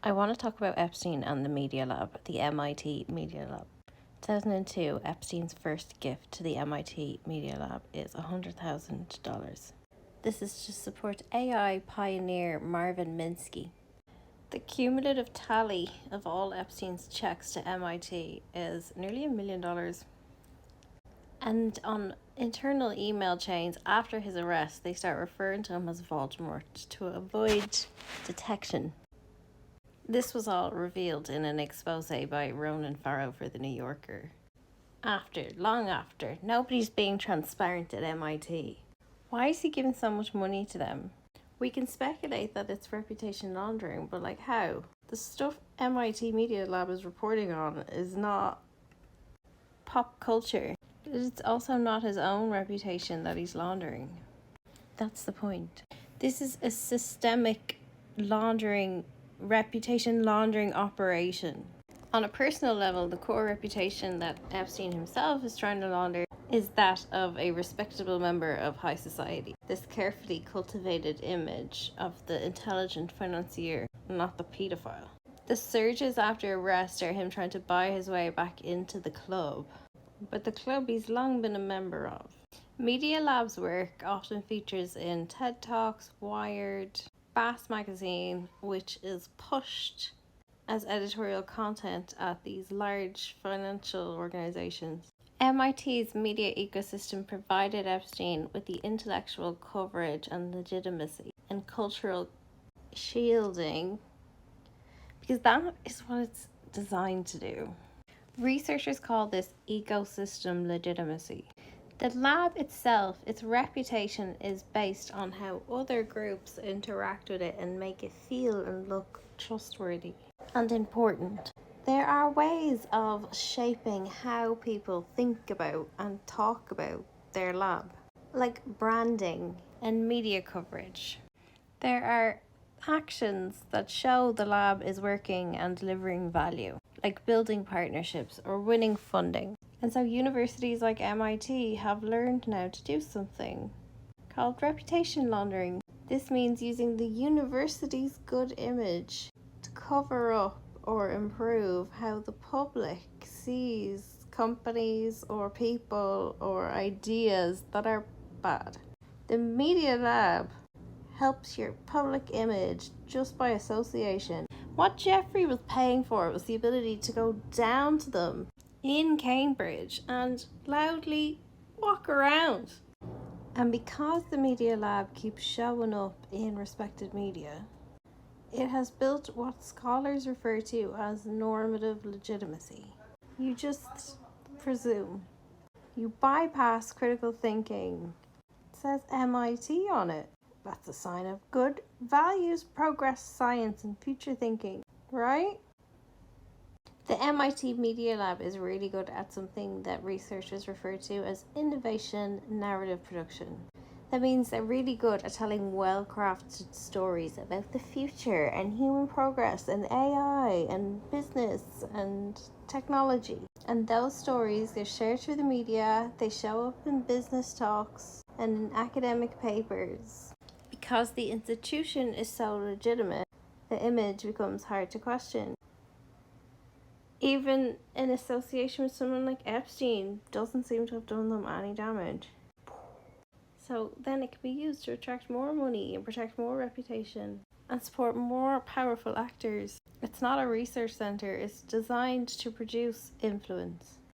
I want to talk about Epstein and the Media Lab, the MIT Media Lab. 2002, Epstein's first gift to the MIT Media Lab is $100,000. This is to support AI pioneer Marvin Minsky. The cumulative tally of all Epstein's checks to MIT is nearly $1 million. And on internal email chains after his arrest, they start referring to him as Voldemort to avoid detection. This was all revealed in an expose by Ronan Farrow for The New Yorker. Long after, nobody's being transparent at MIT. Why is he giving so much money to them? We can speculate that it's reputation laundering, but how? The stuff MIT Media Lab is reporting on is not pop culture. It's also not his own reputation that he's laundering. That's the point. This is a systemic reputation laundering operation. On a personal level, the core reputation that Epstein himself is trying to launder is that of a respectable member of high society. This carefully cultivated image of the intelligent financier, not the pedophile. The surges after arrest are him trying to buy his way back into the club, but the club he's long been a member of. Media Lab's work often features in TED Talks, Wired, Bass Magazine, which is pushed as editorial content at these large financial organizations. MIT's media ecosystem provided Epstein with the intellectual coverage and legitimacy and cultural shielding, because that is what it's designed to do. Researchers call this ecosystem legitimacy. The lab itself, its reputation is based on how other groups interact with it and make it feel and look trustworthy and important. There are ways of shaping how people think about and talk about their lab, like branding and media coverage. There are actions that show the lab is working and delivering value, like building partnerships or winning funding. And so universities like MIT have learned now to do something called reputation laundering. This means using the university's good image to cover up or improve how the public sees companies or people or ideas that are bad. The Media Lab helps your public image just by association. What Jeffrey was paying for was the ability to go down to them in Cambridge and loudly walk around. And because the Media Lab keeps showing up in respected media, it has built what scholars refer to as normative legitimacy. You just presume. You bypass critical thinking. It says MIT on it. That's a sign of good values, progress, science, and future thinking, right? The MIT Media Lab is really good at something that researchers refer to as innovation narrative production. That means they're really good at telling well-crafted stories about the future and human progress and AI and business and technology. And those stories get shared through the media, they show up in business talks and in academic papers. Because the institution is so legitimate, the image becomes hard to question. Even an association with someone like Epstein doesn't seem to have done them any damage. So then it can be used to attract more money and protect more reputation and support more powerful actors. It's not a research center, it's designed to produce influence.